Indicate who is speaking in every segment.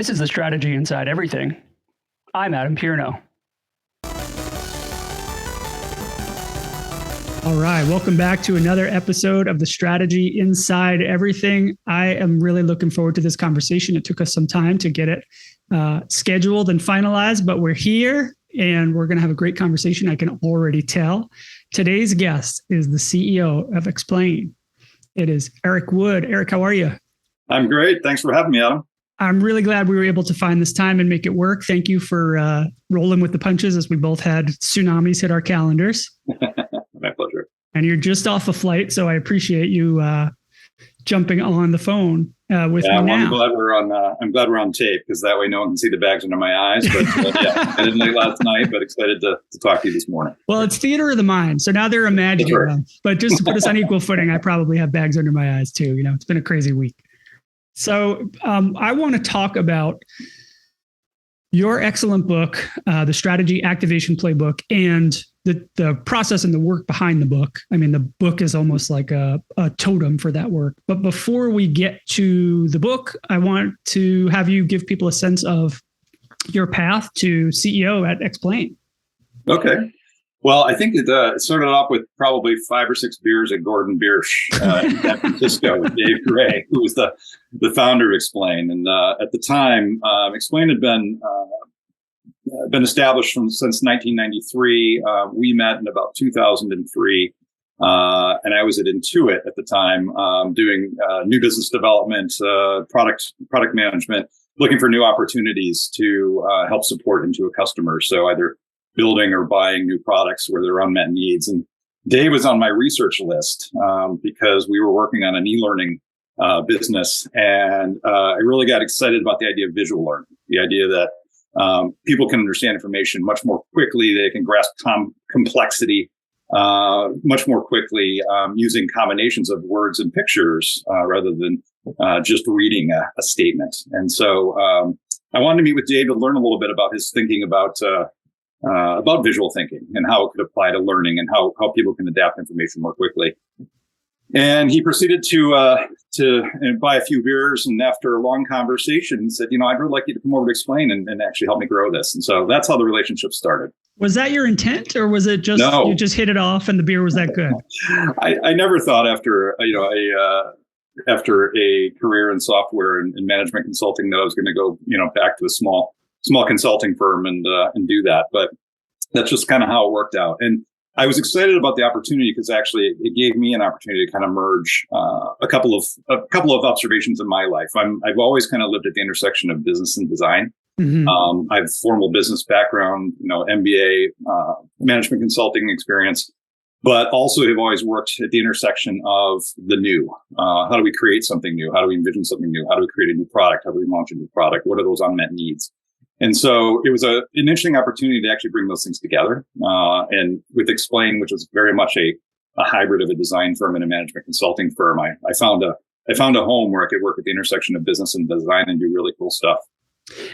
Speaker 1: This is the strategy inside everything. I'm Adam Pierno. All right, welcome back to another episode of the Strategy Inside Everything. I am really looking forward to this conversation. It took us some time to get it scheduled and finalized, but we're here and we're going to have a great conversation. I can already tell. Today's guest is the CEO of XPLANE. It is Aric Wood. Aric, how are you?
Speaker 2: I'm great. Thanks for having me, Adam.
Speaker 1: I'm really glad we were able to find this time and make it work. Thank you for rolling with the punches as we both had tsunamis hit our calendars.
Speaker 2: My pleasure.
Speaker 1: And you're just off a flight, so I appreciate you jumping on the phone with me now.
Speaker 2: I'm glad we're on tape because that way no one can see the bags under my eyes. But I didn't late last night, but excited to talk to you this morning.
Speaker 1: Well, it's theater of the mind, so now they're imagining them. But just to put us on equal footing, I probably have bags under my eyes too. You know, it's been a crazy week. So I want to talk about your excellent book, the Strategy Activation Playbook, and the process and the work behind the book. I mean, the book is almost like a totem for that work. But before we get to the book, I want to have you give people a sense of your path to CEO at XPLANE.
Speaker 2: Okay. Well, I think it started off with probably 5 or 6 beers at Gordon Biersch in San Francisco with Dave Gray, who was the founder of XPLANE. And at the time, XPLANE had been established since 1993. We met in about 2003, and I was at Intuit at the time, doing new business development, product management, looking for new opportunities to help support Intuit customers. So either building or buying new products where there are unmet needs. And Dave was on my research list because we were working on an e-learning business, and I really got excited about the idea of visual learning, the idea that people can understand information much more quickly. They can grasp complexity much more quickly using combinations of words and pictures rather than just reading a statement. And so I wanted to meet with Dave to learn a little bit about his thinking about visual thinking and how it could apply to learning and how people can adapt information more quickly. And he proceeded to buy a few beers. And after a long conversation, he said, I'd really like you to come over to XPLANE and actually help me grow this. And so that's how the relationship started. Was that your intent, or was it just you just hit it off and the beer was that good? I never thought after a career in software and management consulting that I was going to go back to a small consulting firm and do that. But that's just kind of how it worked out. And I was excited about the opportunity because actually it gave me an opportunity to kind of merge a couple of observations in my life. I've always kind of lived at the intersection of business and design. Mm-hmm. I have a formal business background, MBA, management consulting experience, but also have always worked at the intersection of the new. How do we create something new? How do we envision something new? How do we create a new product? How do we launch a new product? What are those unmet needs? And so it was an interesting opportunity to actually bring those things together. And with XPLANE, which is very much a hybrid of a design firm and a management consulting firm, I found a home where I could work at the intersection of business and design and do really cool stuff.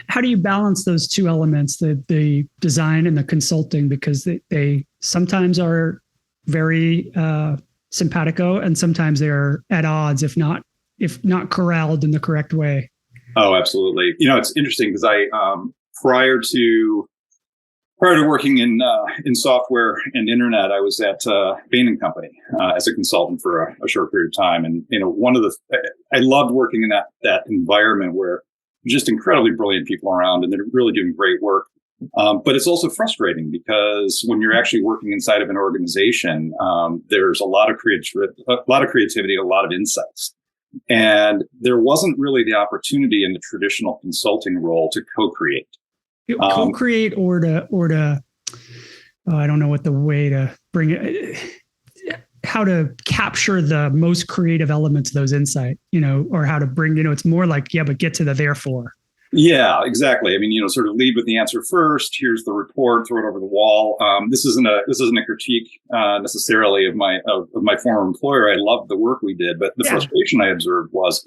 Speaker 1: How do you balance those two elements, the design and the consulting? Because they sometimes are very simpatico, and sometimes they're at odds, if not corralled in the correct way.
Speaker 2: Oh, absolutely. It's interesting because I prior to working in software and internet, I was at Bain & Company as a consultant for a short period of time. And I loved working in that environment where just incredibly brilliant people around, and they're really doing great work. But it's also frustrating because when you're actually working inside of an organization, there's a lot of creativity, a lot of insights. And there wasn't really the opportunity in the traditional consulting role to co-create.
Speaker 1: Co-create or to I don't know what the way to bring it, how to capture the most creative elements of those insights, or how to bring, it's more like, but get to the therefore.
Speaker 2: Yeah, exactly. I mean, sort of lead with the answer first. Here's the report, throw it over the wall. This isn't a critique necessarily of my former employer. I loved the work we did, but the frustration I observed was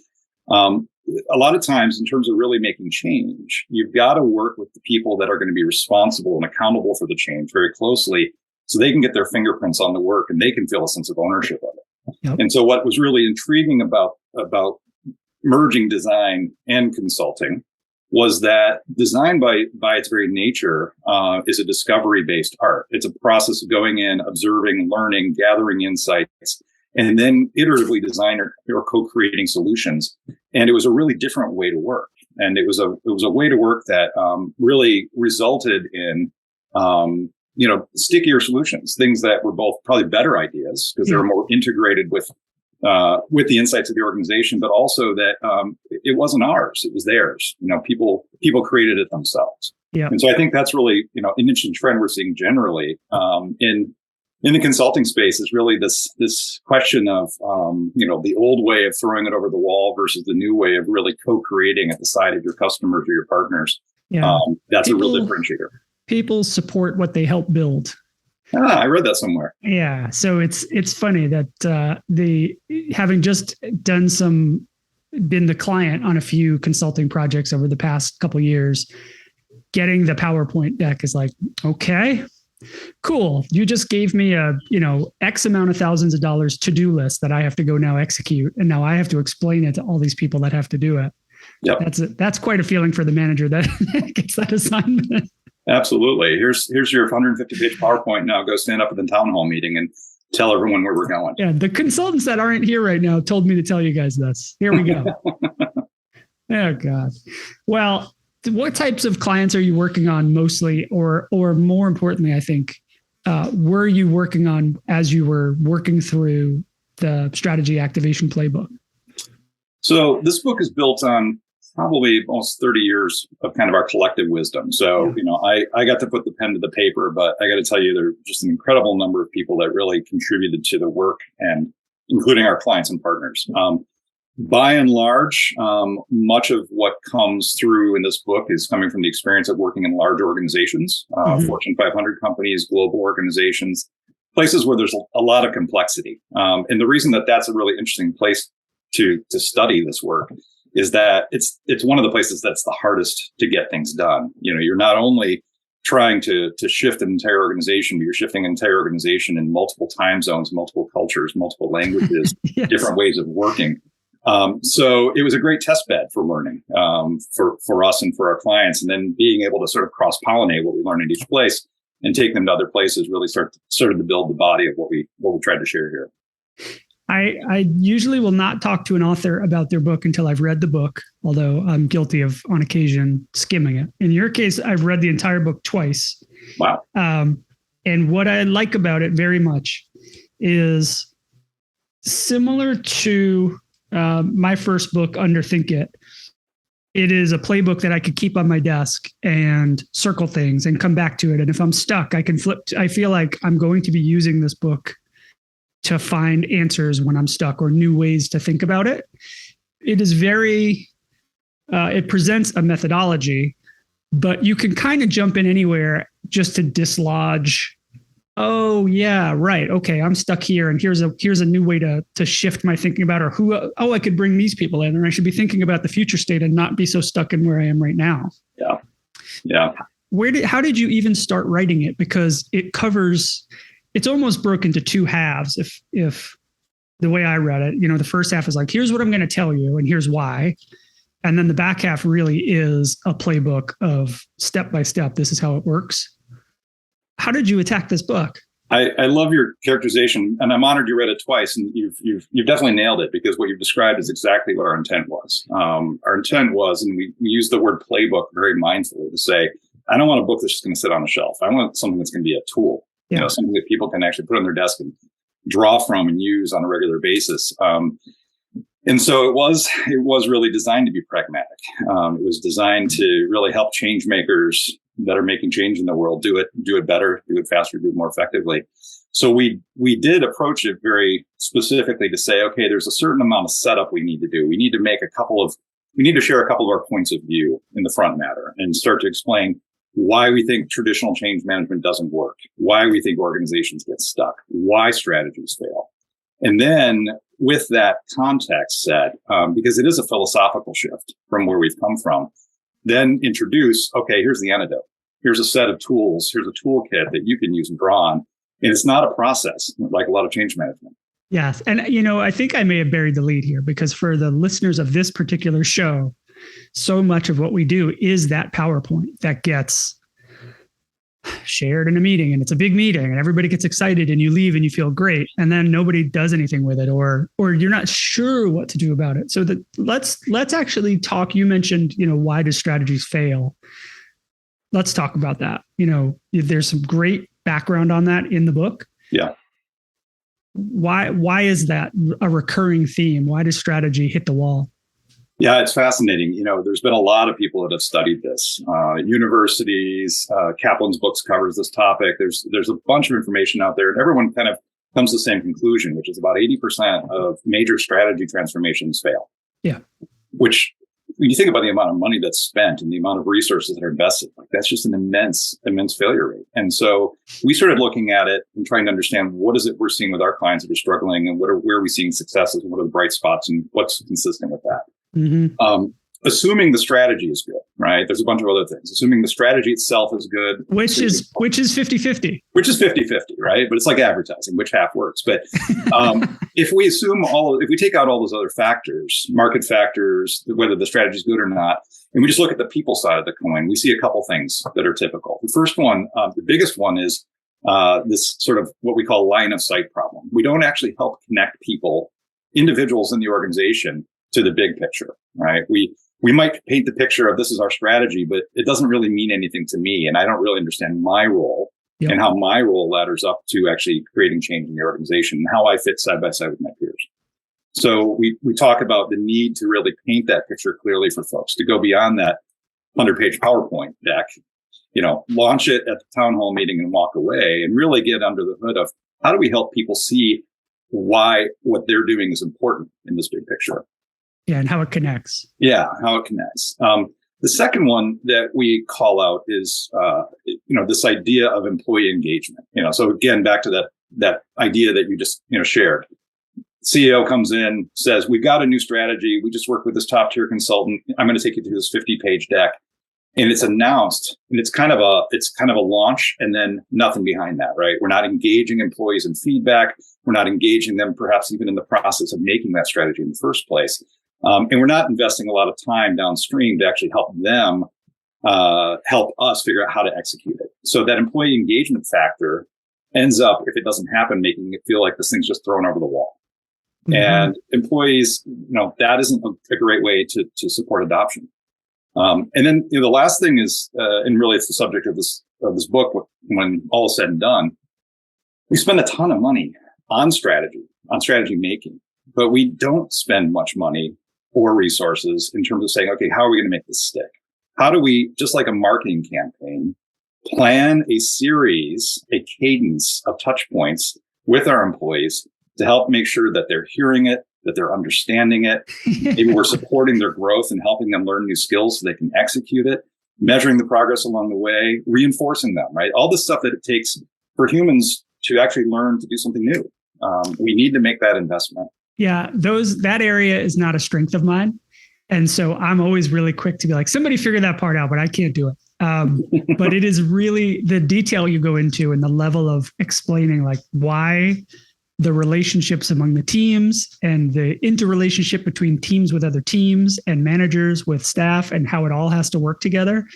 Speaker 2: a lot of times in terms of really making change, you've got to work with the people that are going to be responsible and accountable for the change very closely, so they can get their fingerprints on the work and they can feel a sense of ownership of it. Yep. And so what was really intriguing about merging design and consulting was that design by its very nature is a discovery-based art. It's a process of going in, observing, learning, gathering insights, and then iteratively design or co-creating solutions. And it was a really different way to work. And it was a way to work that really resulted in stickier solutions, things that were both probably better ideas because they were more integrated with the insights of the organization, but also that it wasn't ours, it was theirs. People created it themselves. Yeah. And so I think that's really, an interesting trend we're seeing generally in the consulting space is really this question of, the old way of throwing it over the wall versus the new way of really co-creating at the side of your customers or your partners. Yeah. That's a real differentiator. People
Speaker 1: support what they help build.
Speaker 2: I read that somewhere.
Speaker 1: Yeah. So it's funny that having just been the client on a few consulting projects over the past couple of years, getting the PowerPoint deck is like, okay, cool. You just gave me a, X amount of thousands of dollars to-do list that I have to go now execute. And now I have to explain it to all these people that have to do it. Yep. That's quite a feeling for the manager that gets that assignment.
Speaker 2: Absolutely. Here's your 150-page PowerPoint. Now go stand up at the town hall meeting and tell everyone where we're going.
Speaker 1: Yeah, the consultants that aren't here right now told me to tell you guys this. Here we go. Oh, God. Well, what types of clients are you working on mostly, or more importantly, I think, were you working on as you were working through the Strategy Activation Playbook?
Speaker 2: So this book is built on probably almost 30 years of kind of our collective wisdom. So, I got to put the pen to the paper, but I got to tell you, there are just an incredible number of people that really contributed to the work, and including our clients and partners. By and large, much of what comes through in this book is coming from the experience of working in large organizations, Fortune 500 companies, global organizations, places where there's a lot of complexity. And the reason that that's a really interesting place to study this work is that it's one of the places that's the hardest to get things done. You're not only trying to shift an entire organization, but you're shifting an entire organization in multiple time zones, multiple cultures, multiple languages, yes. Different ways of working. So it was a great test bed for learning for us and for our clients, and then being able to sort of cross-pollinate what we learn in each place and take them to other places really started to build the body of what we tried to share here.
Speaker 1: I usually will not talk to an author about their book until I've read the book, although I'm guilty of, on occasion, skimming it. In your case, I've read the entire book twice.
Speaker 2: Wow.
Speaker 1: And what I like about it very much is similar to my first book, Underthink It. It is a playbook that I could keep on my desk and circle things and come back to it. And if I'm stuck, I can flip. I feel like I'm going to be using this book to find answers when I'm stuck or new ways to think about it. It is it presents a methodology, but you can kind of jump in anywhere just to dislodge. Oh yeah, right. Okay. I'm stuck here. And here's a new way to shift my thinking about, or I could bring these people in, or I should be thinking about the future state and not be so stuck in where I am right now.
Speaker 2: Yeah. Yeah.
Speaker 1: How did you even start writing it? Because it's almost broken into two halves. If the way I read it, the first half is like, here's what I'm going to tell you and here's why. And then the back half really is a playbook of step by step. This is how it works. How did you attack this book?
Speaker 2: I love your characterization, and I'm honored you read it twice, and you've definitely nailed it, because what you've described is exactly what our intent was. Our intent was, and we use the word playbook very mindfully to say, I don't want a book that's just going to sit on a shelf. I want something that's going to be a tool. Yeah. Something that people can actually put on their desk and draw from and use on a regular basis. And so it was really designed to be pragmatic. It was designed to really help change makers that are making change in the world do it better, do it faster, do it more effectively. So we did approach it very specifically to say, okay, there's a certain amount of setup we need to do. We need to share a couple of our points of view in the front matter and start to explain why we think traditional change management doesn't work, why we think organizations get stuck, why strategies fail. And then with that context set, because it is a philosophical shift from where we've come from, then introduce, okay, here's the antidote. Here's a set of tools. Here's a toolkit that you can use and draw on. And it's not a process like a lot of change management.
Speaker 1: Yes. And, I think I may have buried the lead here, because for the listeners of this particular show, so much of what we do is that PowerPoint that gets shared in a meeting, and it's a big meeting and everybody gets excited and you leave and you feel great, and then nobody does anything with it, or you're not sure what to do about it. So let's actually talk. You mentioned, why do strategies fail? Let's talk about that. There's some great background on that in the book.
Speaker 2: Yeah.
Speaker 1: Why is that a recurring theme? Why does strategy hit the wall?
Speaker 2: Yeah, it's fascinating. There's been a lot of people that have studied this. Universities, Kaplan's books covers this topic. There's a bunch of information out there, and everyone kind of comes to the same conclusion, which is about 80% of major strategy transformations fail.
Speaker 1: Yeah.
Speaker 2: Which, when you think about the amount of money that's spent and the amount of resources that are invested, that's just an immense failure rate. And so we started looking at it and trying to understand what is it we're seeing with our clients that are struggling, and where are we seeing successes, and what are the bright spots, and what's consistent with that. Mm-hmm. Assuming the strategy is good, right? There's a bunch of other things. Assuming the strategy itself is good.
Speaker 1: Which is 50-50.
Speaker 2: Which is 50-50, right? But it's like advertising, which half works. But if we take out all those other factors, market factors, whether the strategy is good or not, and we just look at the people side of the coin, we see a couple things that are typical. The first one, the biggest one, is this sort of what we call line of sight problem. We don't actually help connect people, individuals in the organization, to the big picture, right? We might paint the picture of this is our strategy, but it doesn't really mean anything to me. And I don't really understand my role and how my role ladders up to actually creating change in the organization, and how I fit side by side with my peers. So we talk about the need to really paint that picture clearly for folks, to go beyond that 100-page PowerPoint deck, launch it at the town hall meeting and walk away, and really get under the hood of how do we help people see why what they're doing is important in this big picture.
Speaker 1: Yeah, and how it connects.
Speaker 2: Yeah, how it connects. The second one that we call out is, this idea of employee engagement. So again, back to that idea that you just shared. CEO comes in, says, "We've got a new strategy. We just worked with this top tier consultant. I'm going to take you through this 50-page deck," and it's announced, and it's kind of a launch, and then nothing behind that. Right? We're not engaging employees in feedback. We're not engaging them, perhaps even in the process of making that strategy in the first place. And we're not investing a lot of time downstream to actually help them, help us figure out how to execute it. So that employee engagement factor ends up, if it doesn't happen, making it feel like this thing's just thrown over the wall. Mm-hmm. And employees, that isn't a great way to support adoption. And then the last thing is, and really it's the subject of this book, when all is said and done, we spend a ton of money on strategy making, but we don't spend much money or resources in terms of saying, okay, how are we going to make this stick? How do we, just like a marketing campaign, plan a series, a cadence of touch points with our employees to help make sure that they're hearing it, that they're understanding it. Maybe we're supporting their growth and helping them learn new skills so they can execute it, measuring the progress along the way, reinforcing them, right? All the stuff that it takes for humans to actually learn to do something new. We need to make that investment.
Speaker 1: Yeah, that area is not a strength of mine. And so I'm always really quick to be like, somebody figure that part out, but I can't do it. But it is really the detail you go into and the level of explaining like why the relationships among the teams and the interrelationship between teams with other teams and managers with staff and how it all has to work together.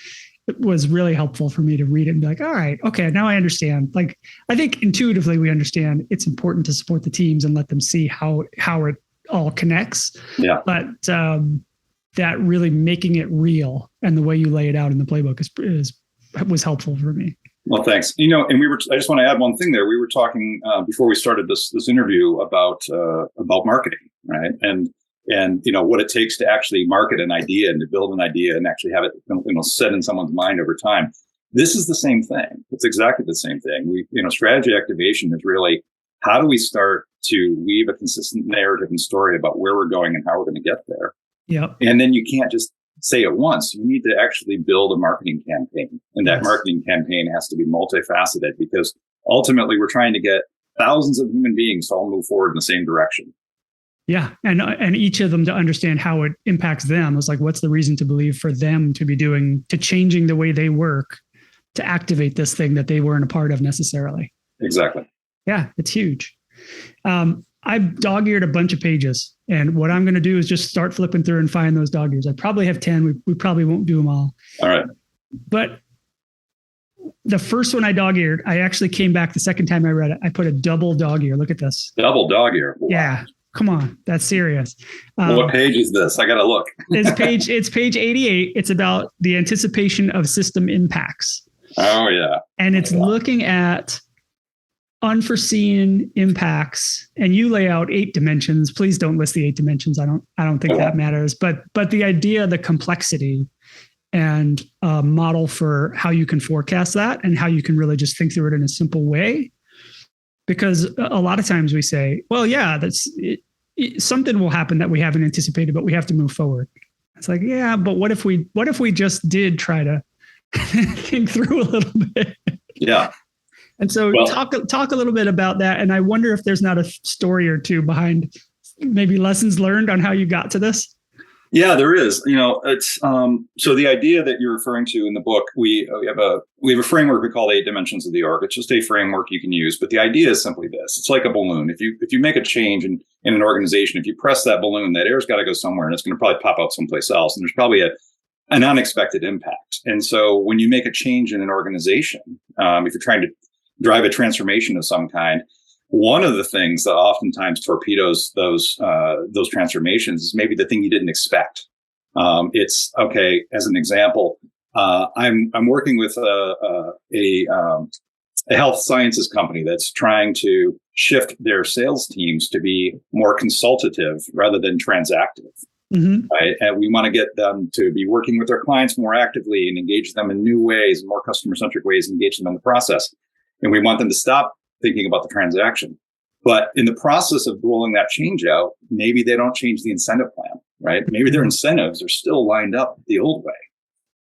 Speaker 1: It was really helpful for me to read it and be like, all right, okay, now I understand. Like, I think intuitively we understand it's important to support the teams and let them see how it all connects. Yeah. But that really making it real and the way you lay it out in the playbook was helpful for me.
Speaker 2: Well, thanks. And I just want to add one thing there. We were talking before we started this interview about marketing, right? And what it takes to actually market an idea and to build an idea and actually have it, set in someone's mind over time. This is the same thing. It's exactly the same thing. Strategy activation is really how do we start to weave a consistent narrative and story about where we're going and how we're going to get there. Yep. And then you can't just say it once. You need to actually build a marketing campaign. And that marketing campaign has to be multifaceted because ultimately we're trying to get thousands of human beings to all move forward in the same direction.
Speaker 1: Yeah. And each of them to understand how it impacts them. It's like, what's the reason to believe for them to changing the way they work to activate this thing that they weren't a part of necessarily.
Speaker 2: Exactly.
Speaker 1: Yeah. It's huge. I've dog-eared a bunch of pages, and what I'm going to do is just start flipping through and find those dog-ears. I probably have 10. We probably won't do them all.
Speaker 2: All right.
Speaker 1: But the first one I dog-eared, I actually came back the second time I read it. I put a double dog-ear. Look at this.
Speaker 2: Double dog-ear. Wow.
Speaker 1: Yeah. Come on. That's serious.
Speaker 2: What page is this? I got to look.
Speaker 1: It's page 88. It's about the anticipation of system impacts.
Speaker 2: Oh, yeah.
Speaker 1: And it's looking at unforeseen impacts, and you lay out 8 dimensions. Please don't list the 8 dimensions. I don't think that matters. But the idea, the complexity, and a model for how you can forecast that and how you can really just think through it in a simple way. Because a lot of times we say, well, yeah, something will happen that we haven't anticipated, but we have to move forward. It's like, yeah, but what if we just did try to think through a little bit?
Speaker 2: Yeah.
Speaker 1: And so talk a little bit about that. And I wonder if there's not a story or two behind maybe lessons learned on how you got to this.
Speaker 2: Yeah, there is. It's so the idea that you're referring to in the book, we have a framework we call the 8 dimensions of the org. It's just a framework you can use, but the idea is simply this: it's like a balloon. If you make a change in an organization, if you press that balloon, that air's got to go somewhere, and it's going to probably pop out someplace else, and there's probably an unexpected impact. And so when you make a change in an organization, if you're trying to drive a transformation of some kind, one of the things that oftentimes torpedoes those transformations is maybe the thing you didn't expect. It's okay. As an example, I'm working with a health sciences company that's trying to shift their sales teams to be more consultative rather than transactive. Mm-hmm. Right? And we want to get them to be working with their clients more actively and engage them in new ways, more customer-centric ways, engage them in the process. And we want them to stop thinking about the transaction. But in the process of rolling that change out, maybe they don't change the incentive plan, right? Maybe their incentives are still lined up the old way.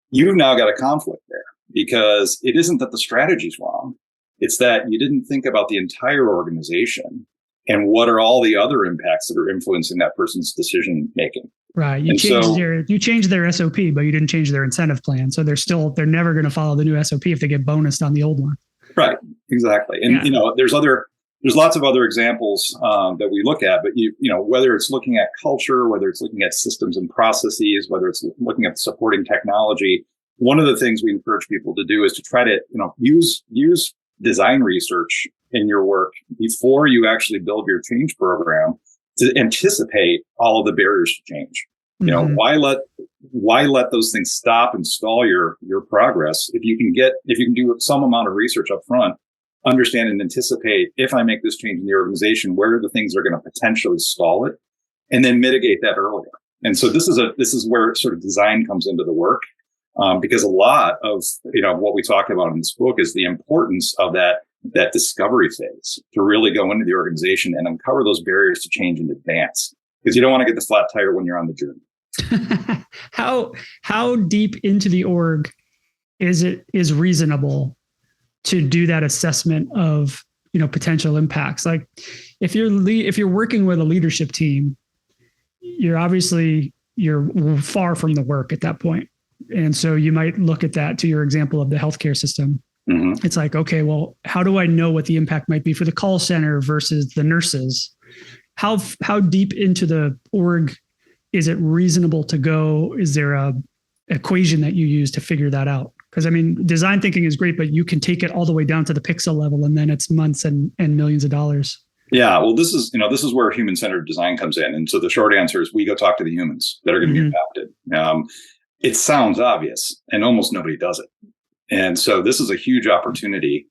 Speaker 2: You've now got a conflict there because it isn't that the strategy's wrong. It's that you didn't think about the entire organization and what are all the other impacts that are influencing that person's decision making.
Speaker 1: Right. You changed their SOP, but you didn't change their incentive plan. So they're never going to follow the new SOP if they get bonused on the old one.
Speaker 2: Right. Exactly. And, there's lots of other examples that we look at, but whether it's looking at culture, whether it's looking at systems and processes, whether it's looking at supporting technology, one of the things we encourage people to do is to try to, use design research in your work before you actually build your change program to anticipate all of the barriers to change. Mm-hmm. Why let those things stop and stall your progress? If you can do some amount of research up front, understand and anticipate, if I make this change in the organization, where are the things that are going to potentially stall it, and then mitigate that earlier. And so this is where sort of design comes into the work, because a lot of what we talk about in this book is the importance of that discovery phase to really go into the organization and uncover those barriers to change in advance, because you don't want to get the flat tire when you're on the journey.
Speaker 1: How deep into the org is reasonable to do that assessment of potential impacts? Like if you're working with a leadership team, you're far from the work at that point. And so you might look at that, to your example of the healthcare system. Mm-hmm. It's like, okay, well, how do I know what the impact might be for the call center versus the nurses? How deep into the org is it reasonable to go? Is there a equation that you use to figure that out? Because design thinking is great, but you can take it all the way down to the pixel level, and then it's months and millions of dollars.
Speaker 2: Yeah, well, this is where human-centered design comes in. And so the short answer is we go talk to the humans that are going to be impacted. It sounds obvious, and almost nobody does it. And so this is a huge opportunity.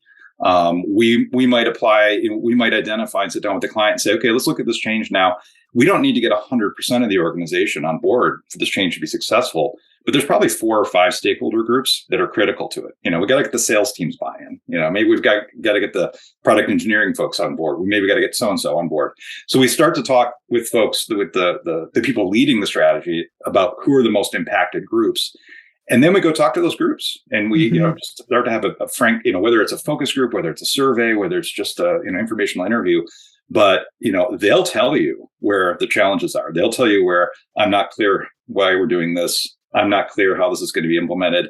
Speaker 2: We might apply, we might identify and sit down with the client and say, okay, let's look at this change now. We don't need to get 100% of the organization on board for this change to be successful, but there's probably 4 or 5 stakeholder groups that are critical to it. We got to get the sales teams buy-in. Maybe we've got to get the product engineering folks on board. We maybe got to get so-and-so on board. So we start to talk with folks, with the people leading the strategy, about who are the most impacted groups. And then we go talk to those groups, and we, just start to have a frank, whether it's a focus group, whether it's a survey, whether it's just a, informational interview, but, they'll tell you where the challenges are. They'll tell you where I'm not clear why we're doing this. I'm not clear how this is going to be implemented.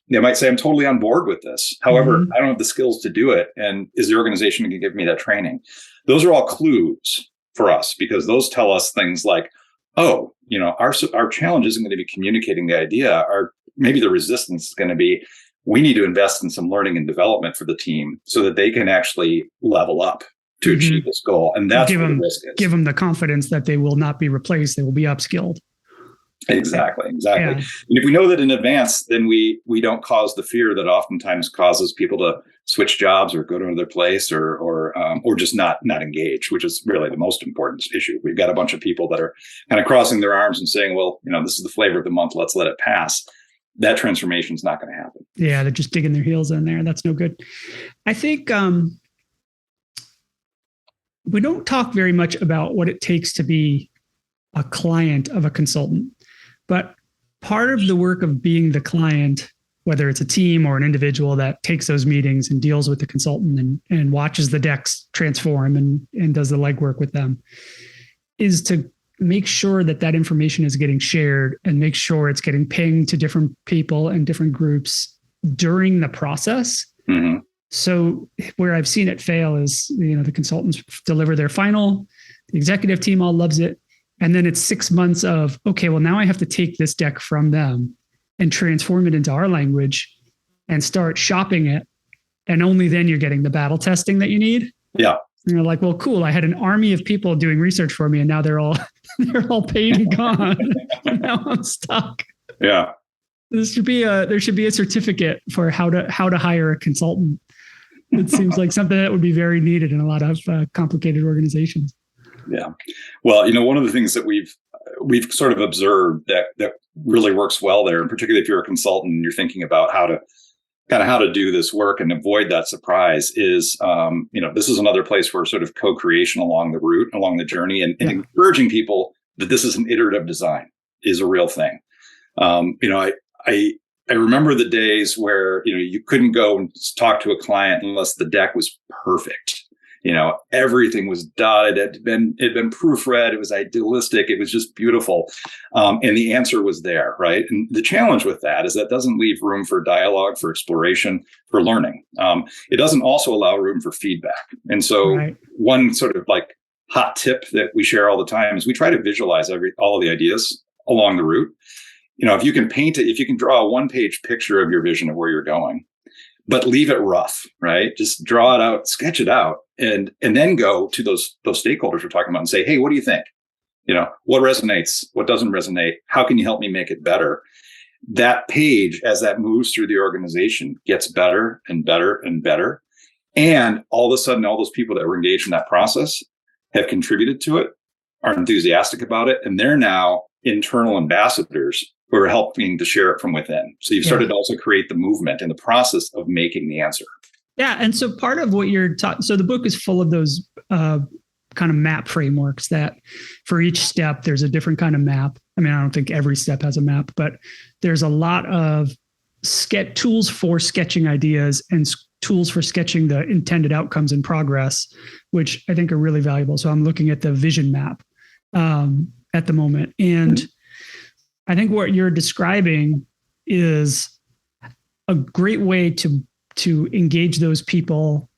Speaker 2: They might say I'm totally on board with this. However, I don't have the skills to do it. And is the organization going to give me that training? Those are all clues for us, because those tell us things like, oh, our challenge isn't going to be communicating the idea. Maybe the resistance is going to be, we need to invest in some learning and development for the team so that they can actually level up to achieve this goal. And that's where the risk is.
Speaker 1: Give them the confidence that they will not be replaced. They will be upskilled.
Speaker 2: Exactly.
Speaker 1: Yeah.
Speaker 2: And if we know that in advance, then we don't cause the fear that oftentimes causes people to switch jobs or go to another place or just not engage, which is really the most important issue. We've got a bunch of people that are kind of crossing their arms and saying, well, this is the flavor of the month, let's let it pass. That transformation is not going to happen.
Speaker 1: Yeah, they're just digging their heels in there. That's no good. I think we don't talk very much about what it takes to be a client of a consultant, but part of the work of being the client, whether it's a team or an individual that takes those meetings and deals with the consultant and watches the decks transform and does the legwork with them, is to make sure that information is getting shared and make sure it's getting pinged to different people and different groups during the process.
Speaker 2: Mm-hmm.
Speaker 1: So where I've seen it fail is, the consultants deliver their final, the executive team all loves it. And then it's 6 months of, okay, well, now I have to take this deck from them and transform it into our language and start shopping it. And only then you're getting the battle testing that you need.
Speaker 2: Yeah.
Speaker 1: And you're like, well, cool. I had an army of people doing research for me and now they're all paid and gone. Now I'm stuck.
Speaker 2: Yeah.
Speaker 1: There should be a certificate for how to hire a consultant. It seems like something that would be very needed in a lot of complicated organizations.
Speaker 2: Yeah. Well, one of the things that we've sort of observed that really works well there, and particularly if you're a consultant and you're thinking about how to do this work and avoid that surprise, is this is another place where sort of co-creation along the route, along the journey, and encouraging people that this is an iterative design is a real thing. I remember the days where you couldn't go and talk to a client unless the deck was perfect. Everything was dotted. It'd been proofread. It was idealistic. It was just beautiful. And the answer was there, right? And the challenge with that is that doesn't leave room for dialogue, for exploration, for learning. It doesn't also allow room for feedback. And so one sort of like hot tip that we share all the time is we try to visualize all of the ideas along the route. If you can paint it, if you can draw a one-page picture of your vision of where you're going, but leave it rough, right? Just draw it out, sketch it out, and then go to those stakeholders we're talking about and say, hey, what do you think? What resonates? What doesn't resonate? How can you help me make it better? That page, as that moves through the organization, gets better and better and better. And all of a sudden, all those people that were engaged in that process have contributed to it, are enthusiastic about it, and they're now internal ambassadors who are helping to share it from within. So you've started to also create the movement in the process of making the answer.
Speaker 1: Yeah. And so part of what you're talking, so the book is full of those kind of map frameworks that for each step, there's a different kind of map. I mean, I don't think every step has a map, but there's a lot of tools for sketching ideas and tools for sketching the intended outcomes in progress, which I think are really valuable. So I'm looking at the vision map at the moment. And I think what you're describing is a great way to engage those people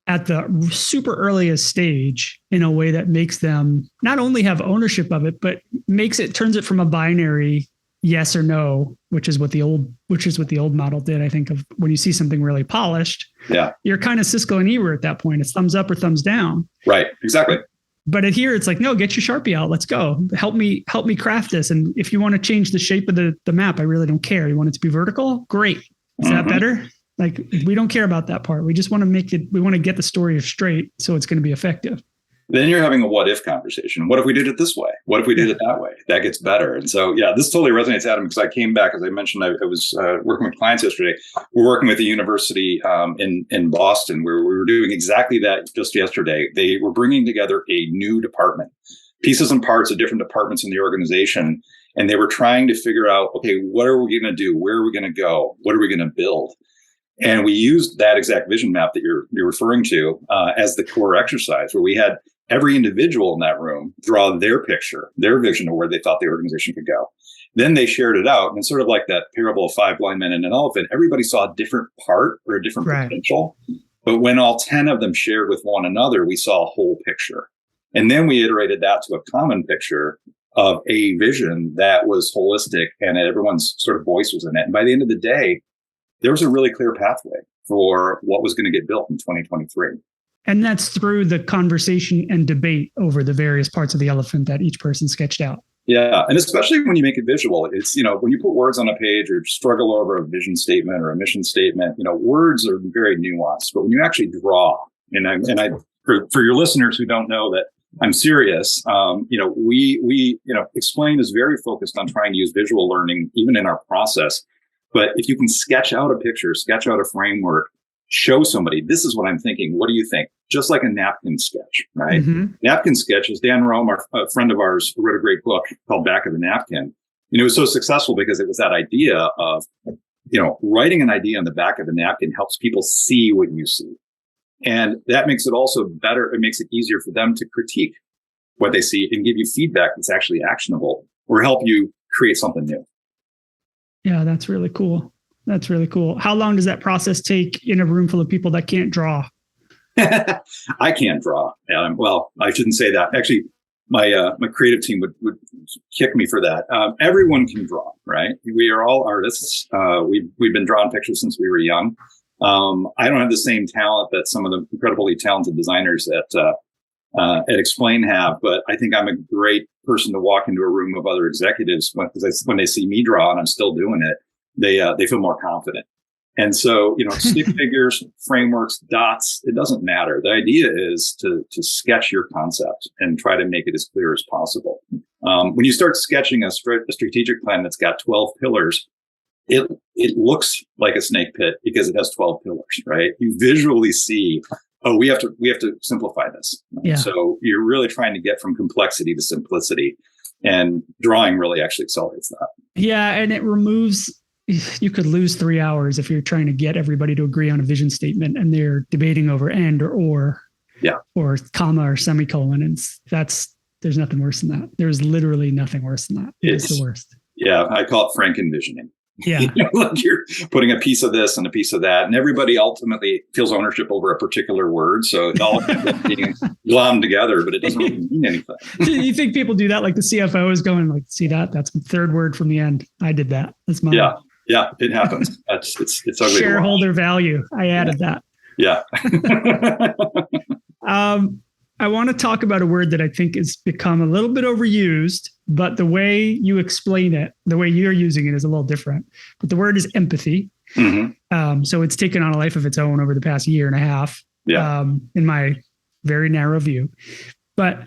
Speaker 1: at the super earliest stage in a way that makes them not only have ownership of it, but turns it from a binary yes or no, which is what the old model did. I think of when you see something really polished, you're kind of Siskel and Ebert at that point. It's thumbs up or thumbs down.
Speaker 2: Right. Exactly. But
Speaker 1: here it's like, no, get your Sharpie out. Let's go. Help me craft this. And if you want to change the shape of the map, I really don't care. You want it to be vertical? Great. Is that better? Like, we don't care about that part. We just want to get the story straight. So it's going to be effective.
Speaker 2: Then you're having a what if conversation. What if we did it this way? What if we did it that way? That gets better. And so, this totally resonates, Adam, because I came back, as I mentioned, I was working with clients yesterday. We're working with a university in Boston where we were doing exactly that just yesterday. They were bringing together a new department, pieces and parts of different departments in the organization. And they were trying to figure out, okay, what are we going to do? Where are we going to go? What are we going to build? And we used that exact vision map that you're referring to as the core exercise, where we had every individual in that room draw their picture, their vision of where they thought the organization could go. Then they shared it out. And it's sort of like that parable of 5 blind men and an elephant. Everybody saw a different part or a different potential. But when all 10 of them shared with one another, we saw a whole picture. And then we iterated that to a common picture of a vision that was holistic and everyone's sort of voice was in it. And by the end of the day, there was a really clear pathway for what was going to get built in 2023.
Speaker 1: And that's through the conversation and debate over the various parts of the elephant that each person sketched out.
Speaker 2: Yeah. And especially when you make it visual, it's, when you put words on a page or struggle over a vision statement or a mission statement, words are very nuanced. But when you actually draw, for your listeners who don't know that I'm serious, we Explain is very focused on trying to use visual learning even in our process. But if you can sketch out a picture, sketch out a framework, show somebody, this is what I'm thinking. What do you think? Just like a napkin sketch, right? Mm-hmm. Napkin sketches. Dan Rome, a friend of ours, wrote a great book called Back of the Napkin. It was so successful because it was that idea of, writing an idea on the back of the napkin helps people see what you see. And that makes it also better. It makes it easier for them to critique what they see and give you feedback that's actually actionable or help you create something new.
Speaker 1: Yeah, that's really cool. That's really cool. How long does that process take in a room full of people that can't draw?
Speaker 2: I can't draw. Well, I shouldn't say that. Actually, my creative team would kick me for that. Everyone can draw, right? We are all artists. We've been drawing pictures since we were young. I don't have the same talent that some of the incredibly talented designers at XPLANE have, but I think I'm a great person to walk into a room of other executives when they see me draw and I'm still doing it. They feel more confident. And so, stick figures, frameworks, dots, it doesn't matter. The idea is to sketch your concept and try to make it as clear as possible. When you start sketching a strategic plan that's got 12 pillars, it looks like a snake pit because it has 12 pillars, right? You visually see, we have to simplify this. Yeah. So you're really trying to get from complexity to simplicity, and drawing really actually accelerates that.
Speaker 1: Yeah. And it removes, you could lose 3 hours if you're trying to get everybody to agree on a vision statement and they're debating over and or comma or semicolon. And there's nothing worse than that. There's literally nothing worse than that. It's the worst.
Speaker 2: Yeah. I call it Frankenvisioning.
Speaker 1: Yeah.
Speaker 2: Like you're putting a piece of this and a piece of that, and everybody ultimately feels ownership over a particular word. So it all ends up being glommed together, but it doesn't really mean anything.
Speaker 1: You think people do that? Like the CFO is going like, see that? That's the third word from the end. I did that. That's mine.
Speaker 2: Yeah, it happens. It's ugly.
Speaker 1: Shareholder value. I added that.
Speaker 2: Yeah.
Speaker 1: I want to talk about a word that I think has become a little bit overused, but the way you explain it, the way you're using it is a little different. But the word is empathy. Mm-hmm. So it's taken on a life of its own over the past year and a half, in my very narrow view. But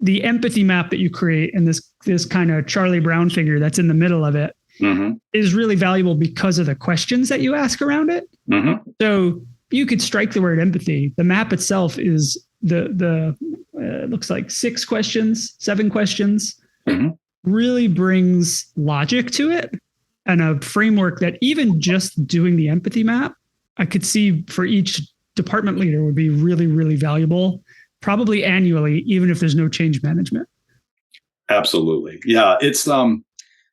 Speaker 1: the empathy map that you create and this kind of Charlie Brown figure that's in the middle of it is really valuable because of the questions that you ask around it. Mm-hmm. So you could strike the word empathy. The map itself is it looks like 7 questions, really brings logic to it and a framework that even just doing the empathy map, I could see for each department leader would be really, really valuable, probably annually, even if there's no change management.
Speaker 2: Absolutely. Yeah. It's,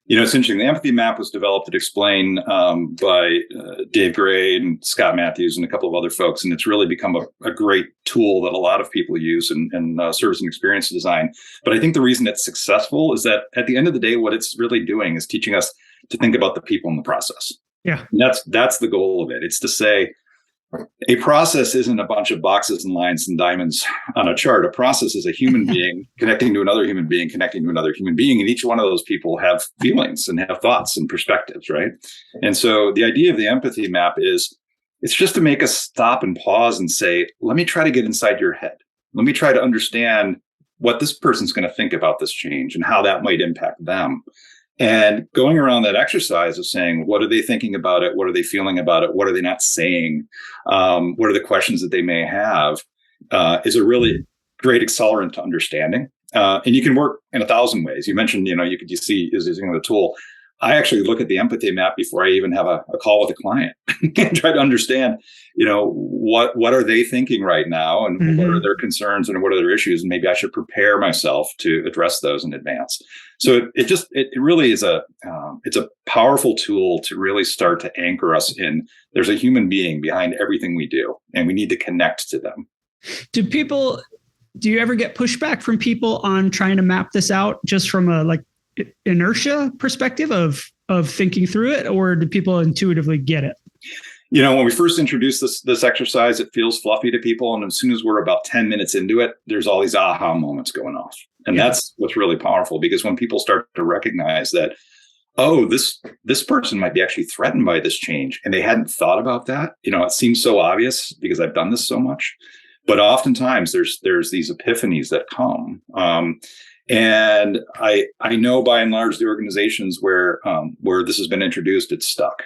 Speaker 2: it's interesting. The empathy map was developed at XPLANE by Dave Gray and Scott Matthews and a couple of other folks. And it's really become a great tool that a lot of people use in service and experience design. But I think the reason it's successful is that at the end of the day, what it's really doing is teaching us to think about the people in the process.
Speaker 1: Yeah.
Speaker 2: And that's the goal of it. It's to say, a process isn't a bunch of boxes and lines and diamonds on a chart. A process is a human being connecting to another human being, connecting to another human being. And each one of those people have feelings and have thoughts and perspectives, right? And so the idea of the empathy map is it's just to make us stop and pause and say, let me try to get inside your head. Let me try to understand what this person's going to think about this change and how that might impact them. And going around that exercise of saying, what are they thinking about it? What are they feeling about it? What are they not saying? What are the questions that they may have? Is a really great accelerant to understanding. And you can work in 1,000 ways. You mentioned, you see is using the tool. I actually look at the empathy map before I even have a call with a client and try to understand, what are they thinking right now and what are their concerns and what are their issues? And maybe I should prepare myself to address those in advance. So it really is it's a powerful tool to really start to anchor us in. There's a human being behind everything we do, and we need to connect to them.
Speaker 1: Do people, do you ever get pushback from people on trying to map this out just from a like inertia perspective of thinking through it, or do people intuitively get it?
Speaker 2: When we first introduced this exercise, it feels fluffy to people. And as soon as we're about 10 minutes into it, there's all these aha moments going off. And that's what's really powerful, because when people start to recognize that, oh, this person might be actually threatened by this change, and they hadn't thought about that. It seems so obvious because I've done this so much, but oftentimes there's these epiphanies that come. And I know by and large the organizations where this has been introduced, it's stuck.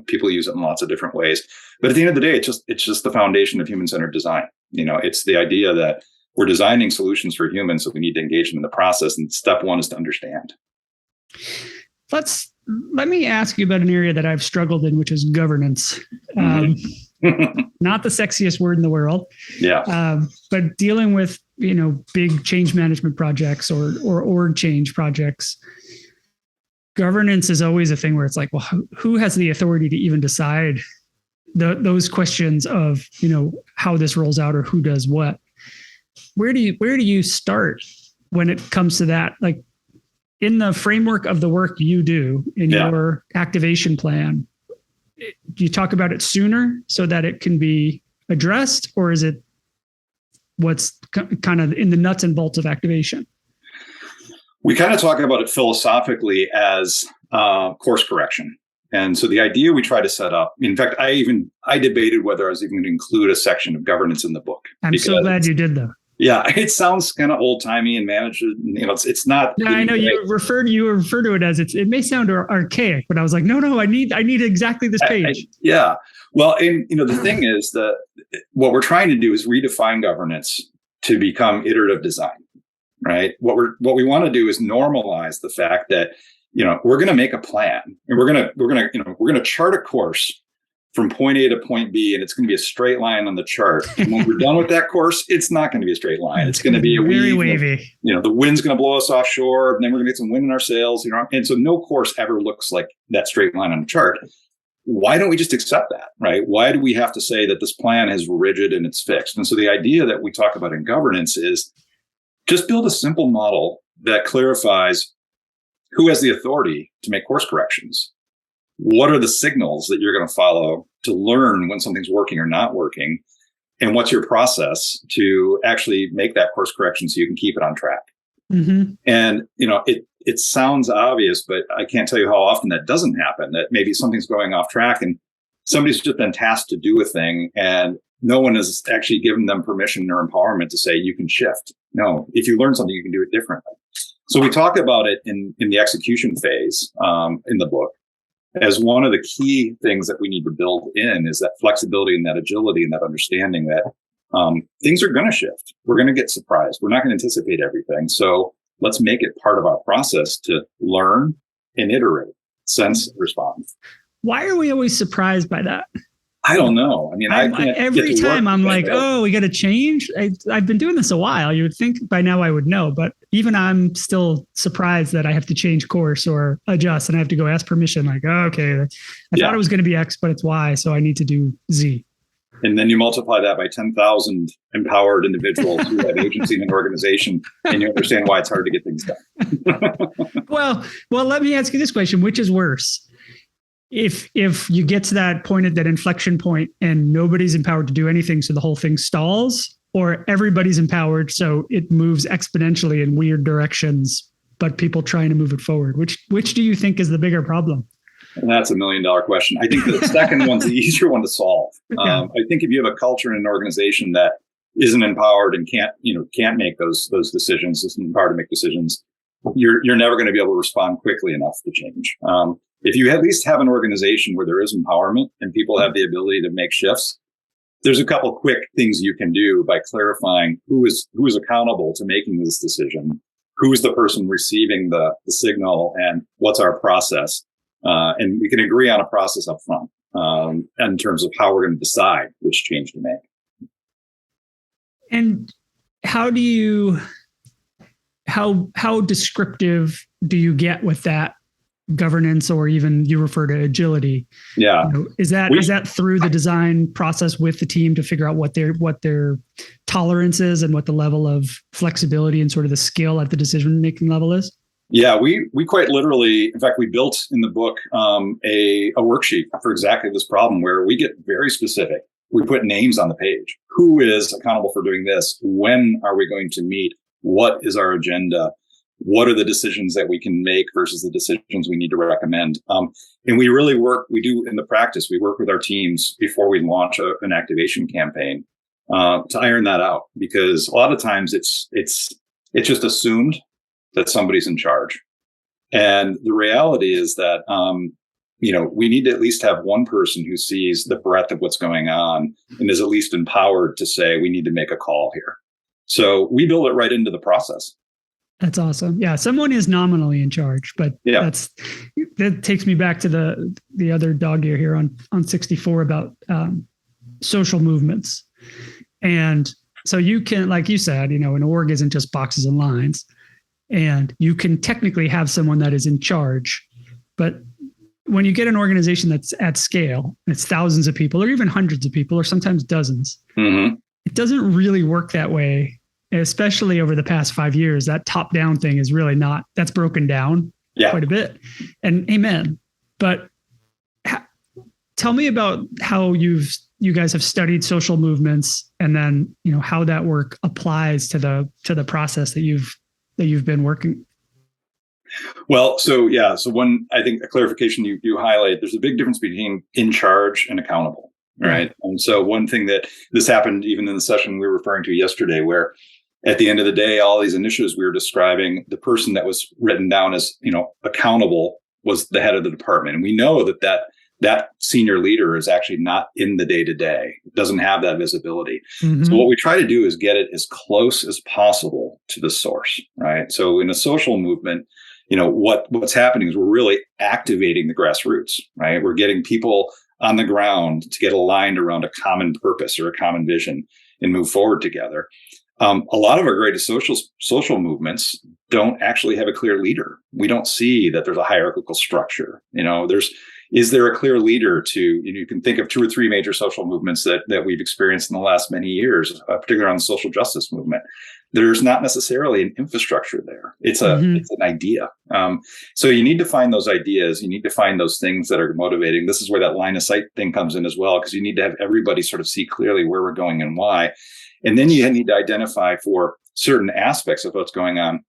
Speaker 2: People use it in lots of different ways, but at the end of the day, it's just the foundation of human-centered design. It's the idea that we're designing solutions for humans, so we need to engage them in the process. And step one is to understand.
Speaker 1: Let me ask you about an area that I've struggled in, which is governance. Not the sexiest word in the world.
Speaker 2: Yeah.
Speaker 1: But dealing with, big change management projects or org change projects, governance is always a thing where it's like, well, who has the authority to even decide those questions of, how this rolls out or who does what? Where do you start when it comes to that? Like, in the framework of the work you do in your activation plan, do you talk about it sooner so that it can be addressed, or is it what's kind of in the nuts and bolts of activation?
Speaker 2: We kind of talk about it philosophically as course correction. And so the idea we try to set up, in fact, I debated whether I was even going to include a section of governance in the book.
Speaker 1: I'm so glad you did, though.
Speaker 2: Yeah, it sounds kind of old timey and managed. It's not.
Speaker 1: Yeah, I know you refer to it as it may sound archaic, but I was like, no, I need exactly this page.
Speaker 2: Yeah. Well, and the thing is that what we're trying to do is redefine governance to become iterative design, right? What we want to do is normalize the fact that we're going to make a plan, and we're going to chart a course from point A to point B, and it's going to be a straight line on the chart. And when we're done with that course, it's not going to be a straight line. It's going to be a
Speaker 1: very wavy.
Speaker 2: The wind's going to blow us offshore, and then we're going to get some wind in our sails. And so no course ever looks like that straight line on the chart. Why don't we just accept that, right? Why do we have to say that this plan is rigid and it's fixed? And so the idea that we talk about in governance is just build a simple model that clarifies who has the authority to make course corrections. What are the signals that you're going to follow to learn when something's working or not working? And what's your process to actually make that course correction so you can keep it on track? Mm-hmm. And, it sounds obvious, but I can't tell you how often that doesn't happen, that maybe something's going off track and somebody's just been tasked to do a thing and no one has actually given them permission or empowerment to say you can shift. No, if you learn something, you can do it differently. So we talk about it in the execution phase in the book. As one of the key things that we need to build in is that flexibility and that agility and that understanding that things are going to shift. We're going to get surprised. We're not going to anticipate everything. So let's make it part of our process to learn and iterate, sense, respond.
Speaker 1: Why are we always surprised by that?
Speaker 2: I don't know. I mean,
Speaker 1: every time I'm like, oh, we got to change. I've been doing this a while. You would think by now I would know, but even I'm still surprised that I have to change course or adjust, and I have to go ask permission. Like, oh, okay, I thought it was going to be X, but it's Y, so I need to do Z.
Speaker 2: And then you multiply that by 10,000 empowered individuals who have agency in an organization, and you understand why it's hard to get things done.
Speaker 1: Well, let me ask you this question: which is worse? If you get to that point at that inflection point and nobody's empowered to do anything, so the whole thing stalls, or everybody's empowered, so it moves exponentially in weird directions, but people trying to move it forward, which do you think is the bigger problem?
Speaker 2: And that's $1 million question. I think the second one's the easier one to solve. I think if you have a culture in an organization that isn't empowered and can't make those decisions, isn't empowered to make decisions, you're never going to be able to respond quickly enough to change. If you at least have an organization where there is empowerment and people have the ability to make shifts, there's a couple of quick things you can do by clarifying who is accountable to making this decision, who is the person receiving the signal, and what's our process. And we can agree on a process up front in terms of how we're going to decide which change to make.
Speaker 1: And how descriptive do you get with that governance, or even you refer to agility.
Speaker 2: Yeah.
Speaker 1: Is that through the design process with the team to figure out what their tolerance is and what the level of flexibility and sort of the skill at the decision making level is?
Speaker 2: Yeah, we quite literally, in fact, we built in the book a worksheet for exactly this problem, where we get very specific. We put names on the page. Who is accountable for doing this? When are we going to meet? What is our agenda? What are the decisions that we can make versus the decisions we need to recommend? And we really we do in the practice, we work with our teams before we launch an activation campaign to iron that out, because a lot of times it's just assumed that somebody's in charge. And the reality is that, we need to at least have one person who sees the breadth of what's going on and is at least empowered to say, we need to make a call here. So we build it right into the process.
Speaker 1: That's awesome. Yeah, someone is nominally in charge, but that takes me back to the other dog ear here on 64 about social movements. And so you can, like you said, an org isn't just boxes and lines, and you can technically have someone that is in charge. But when you get an organization that's at scale, it's thousands of people or even hundreds of people or sometimes dozens, it doesn't really work that way. Especially over the past 5 years, that top down thing is really not, that's broken down quite a bit, and amen. But tell me about how you guys have studied social movements, and then, how that work applies to the process that you've been working.
Speaker 2: Well, so one, I think a clarification you highlight, there's a big difference between in charge and accountable, right? And so one thing that this happened even in the session we were referring to yesterday, where at the end of the day, all these initiatives we were describing, the person that was written down as, accountable was the head of the department. And we know that senior leader is actually not in the day-to-day, doesn't have that visibility. So what we try to do is get it as close as possible to the source, right? So in a social movement, what's happening is we're really activating the grassroots, right? We're getting people on the ground to get aligned around a common purpose or a common vision and move forward together. A lot of our greatest social movements don't actually have a clear leader. We don't see that there's a hierarchical structure. Is there a clear leader to, you can think of 2 or 3 major social movements that we've experienced in the last many years, particularly on the social justice movement. There's not necessarily an infrastructure there. It's an idea. So you need to find those ideas. You need to find those things that are motivating. This is where that line of sight thing comes in as well, because you need to have everybody sort of see clearly where we're going and why. And then you need to identify for certain aspects of what's going on,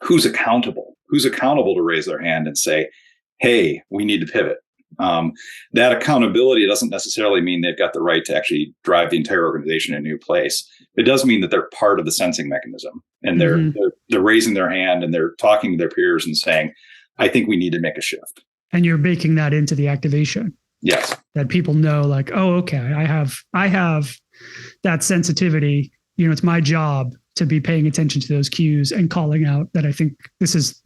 Speaker 2: who's accountable to raise their hand and say, hey, we need to pivot. That accountability doesn't necessarily mean they've got the right to actually drive the entire organization in a new place. It does mean that they're part of the sensing mechanism, and they're raising their hand and they're talking to their peers and saying, I think we need to make a shift. And
Speaker 1: you're baking that into the activation.
Speaker 2: Yes.
Speaker 1: That people know, like, oh, okay, I have that sensitivity. It's my job to be paying attention to those cues and calling out that I think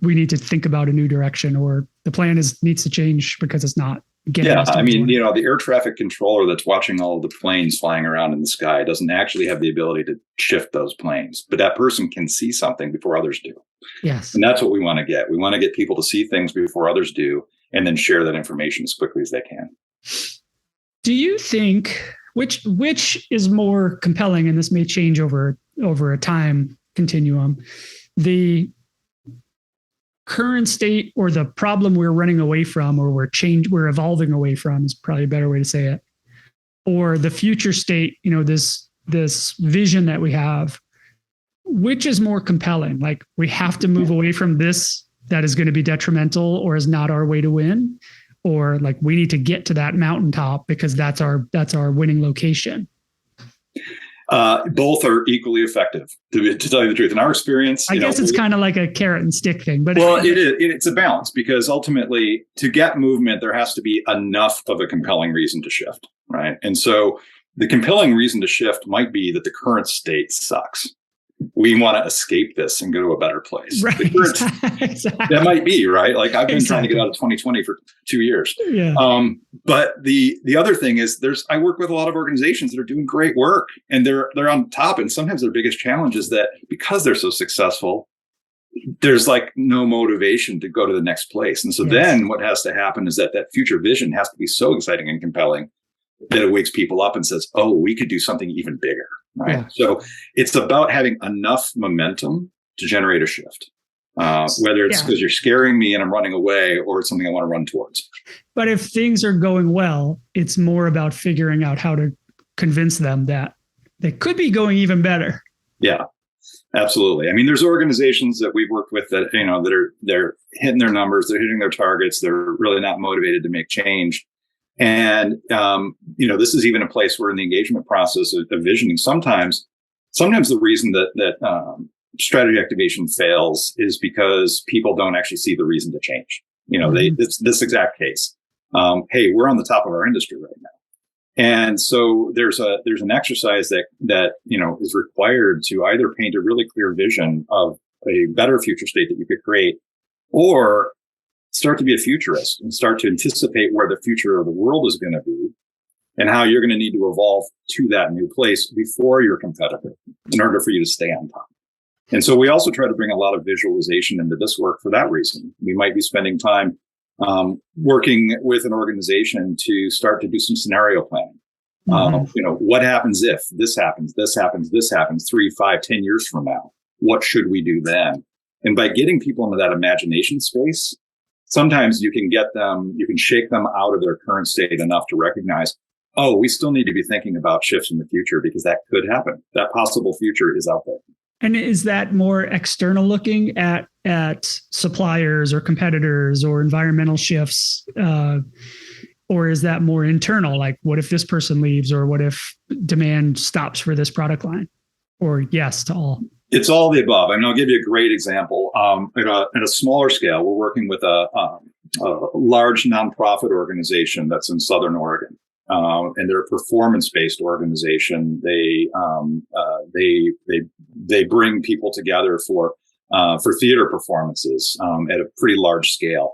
Speaker 1: we need to think about a new direction, or the plan needs to change because it's not getting us to
Speaker 2: the air traffic controller that's watching all of the planes flying around in the sky doesn't actually have the ability to shift those planes, but that person can see something before others do.
Speaker 1: Yes.
Speaker 2: And that's what we want to get. We want to get people to see things before others do, and then share that information as quickly as they can.
Speaker 1: Do you think which is more compelling, and this may change over a time continuum, the current state or the problem we're running away from, or we're evolving away from, is probably a better way to say it, or the future state, this vision that we have? Which is more compelling? Like, we have to move away from this that is going to be detrimental or is not our way to win, or like we need to get to that mountaintop because that's our winning location?
Speaker 2: Both are equally effective, to tell you the truth. In our experience,
Speaker 1: I guess it's kind of like a carrot and stick thing, but
Speaker 2: it's a balance, because ultimately, to get movement, there has to be enough of a compelling reason to shift, right? And so the compelling reason to shift might be that the current state sucks. We want to escape this and go to a better place.
Speaker 1: Right.
Speaker 2: Exactly. That might be, right? Like, I've been trying to get out of 2020 for 2 years.
Speaker 1: Yeah.
Speaker 2: But the other thing is, I work with a lot of organizations that are doing great work, and they're on top. And sometimes their biggest challenge is that because they're so successful, there's like no motivation to go to the next place. And so then what has to happen is that future vision has to be so exciting and compelling that it wakes people up and says, oh, we could do something even bigger, right? Yeah. So it's about having enough momentum to generate a shift, whether it's because you're scaring me and I'm running away, or it's something I want to run towards.
Speaker 1: But if things are going well, it's more about figuring out how to convince them that they could be going even better.
Speaker 2: Yeah, absolutely. I mean, there's organizations that we've worked with that, they're hitting their numbers, they're hitting their targets, they're really not motivated to make change. And, this is even a place where in the engagement process of visioning, sometimes the reason that strategy activation fails is because people don't actually see the reason to change. It's this exact case. Hey, we're on the top of our industry right now. And so there's an exercise that is required to either paint a really clear vision of a better future state that you could create, or start to be a futurist and start to anticipate where the future of the world is going to be and how you're going to need to evolve to that new place before your competitor in order for you to stay on top. And so we also try to bring a lot of visualization into this work for that reason. We might be spending time working with an organization to start to do some scenario planning. What happens if this happens, this happens, this happens 3, 5, 10 years from now? What should we do then? And by getting people into that imagination space, sometimes you can shake them out of their current state enough to recognize, oh, we still need to be thinking about shifts in the future because that could happen. That possible future is out there.
Speaker 1: And is that more external looking at suppliers or competitors or environmental shifts? Or is that more internal? Like, what if this person leaves, or what if demand stops for this product line? Or yes to all?
Speaker 2: It's all the above. I mean, I'll give you a great example. At a smaller scale, we're working with a large nonprofit organization that's in Southern Oregon. And they're a performance-based organization. They bring people together for theater performances at a pretty large scale.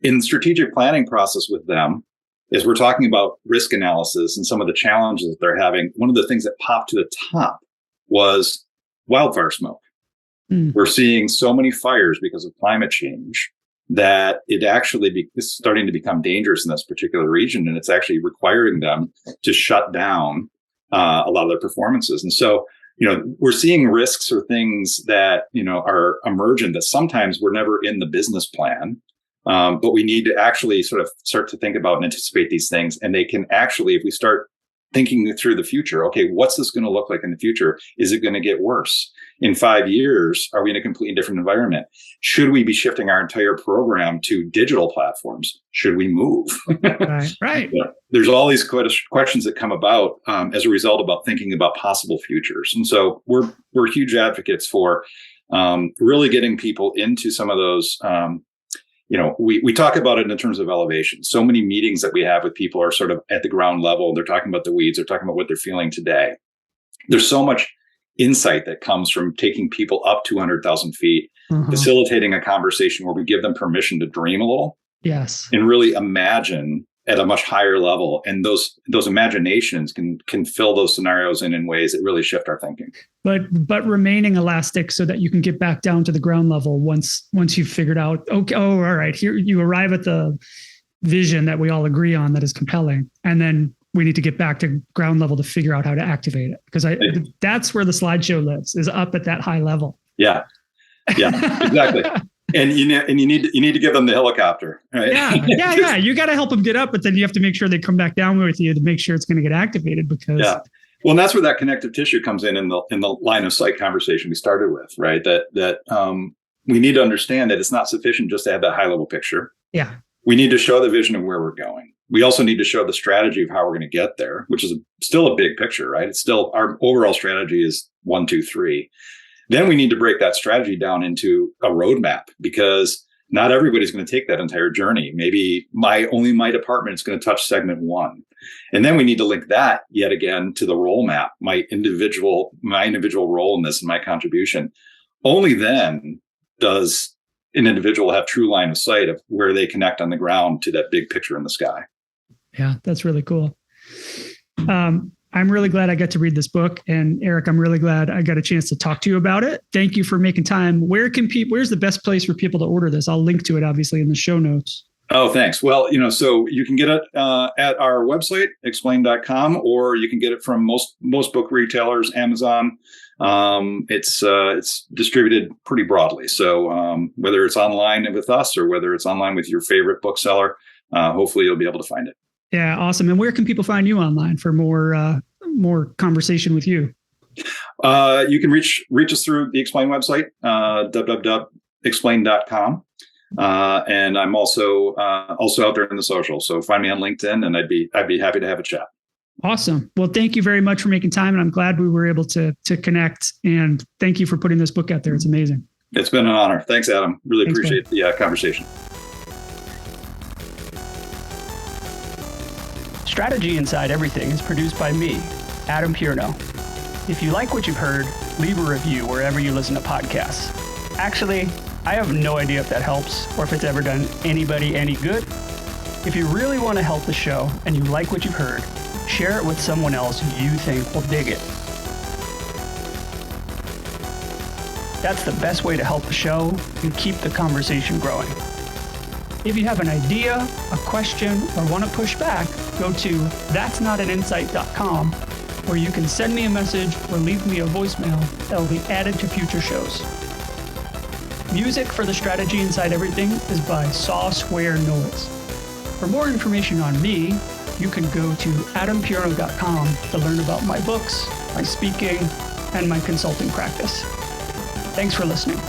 Speaker 2: In the strategic planning process with them, as we're talking about risk analysis and some of the challenges that they're having, one of the things that popped to the top was wildfire smoke. We're seeing so many fires because of climate change that it actually is starting to become dangerous in this particular region, and it's actually requiring them to shut down a lot of their performances. And so, we're seeing risks or things that are emergent that sometimes were never in the business plan, but we need to actually sort of start to think about and anticipate these things. And they can actually, if we start thinking through the future, okay, what's this going to look like in the future? Is it going to get worse? In 5 years, are we in a completely different environment? Should we be shifting our entire program to digital platforms? Should we move?
Speaker 1: Right.
Speaker 2: There's all these questions that come about as a result about thinking about possible futures. And so we're huge advocates for really getting people into some of those. We talk about it in terms of elevation. So many meetings that we have with people are sort of at the ground level. They're talking about the weeds. They're talking about what they're feeling today. There's so much insight that comes from taking people up 200,000 feet, facilitating a conversation where we give them permission to dream a little.
Speaker 1: Yes.
Speaker 2: And really imagine at a much higher level. And those imaginations can fill those scenarios in ways that really shift our thinking.
Speaker 1: But remaining elastic so that you can get back down to the ground level once you've figured out, okay, all right, here you arrive at the vision that we all agree on that is compelling. And then we need to get back to ground level to figure out how to activate it. Because that's where the slideshow lives, is up at that high level.
Speaker 2: Yeah, exactly. And you need to give them the helicopter, right?
Speaker 1: Yeah. You got to help them get up, but then you have to make sure they come back down with you to make sure it's going to get activated. Because
Speaker 2: well, and that's where that connective tissue comes in the line of sight conversation we started with, right? That we need to understand that it's not sufficient just to have that high level picture.
Speaker 1: Yeah,
Speaker 2: we need to show the vision of where we're going. We also need to show the strategy of how we're going to get there, which is still a big picture, right? It's still our overall strategy is 1, 2, 3. Then we need to break that strategy down into a roadmap, because not everybody's going to take that entire journey. Maybe only my department is going to touch segment 1. And then we need to link that yet again to the role map, my individual role in this and my contribution. Only then does an individual have true line of sight of where they connect on the ground to that big picture in the sky.
Speaker 1: Yeah, that's really cool. I'm really glad I got to read this book. And Aric, I'm really glad I got a chance to talk to you about it. Thank you for making time. Where's the best place for people to order this? I'll link to it, obviously, in the show notes.
Speaker 2: Oh, thanks. Well, so you can get it at our website, explain.com, or you can get it from most book retailers, Amazon. It's distributed pretty broadly. So whether it's online with us or whether it's online with your favorite bookseller, hopefully you'll be able to find it.
Speaker 1: Yeah, awesome. And where can people find you online for more conversation with you?
Speaker 2: You can reach us through the Explain website, www.explain.com. And I'm also out there in the social. So find me on LinkedIn, and I'd be happy to have a chat.
Speaker 1: Awesome. Well, thank you very much for making time, and I'm glad we were able to connect. And thank you for putting this book out there. It's amazing. It's
Speaker 2: been an honor. Thanks, Adam. Really appreciate the conversation.
Speaker 3: Strategy Inside Everything is produced by me, Adam Pierno. If you like what you've heard, leave a review wherever you listen to podcasts. Actually, I have no idea if that helps or if it's ever done anybody any good. If you really want to help the show and you like what you've heard, share it with someone else who you think will dig it. That's the best way to help the show and keep the conversation growing. If you have an idea, a question, or want to push back, go to that'snotaninsight.com, where you can send me a message or leave me a voicemail that will be added to future shows. Music for the Strategy Inside Everything is by Saw Square Noise. For more information on me, you can go to adampierno.com to learn about my books, my speaking, and my consulting practice. Thanks for listening.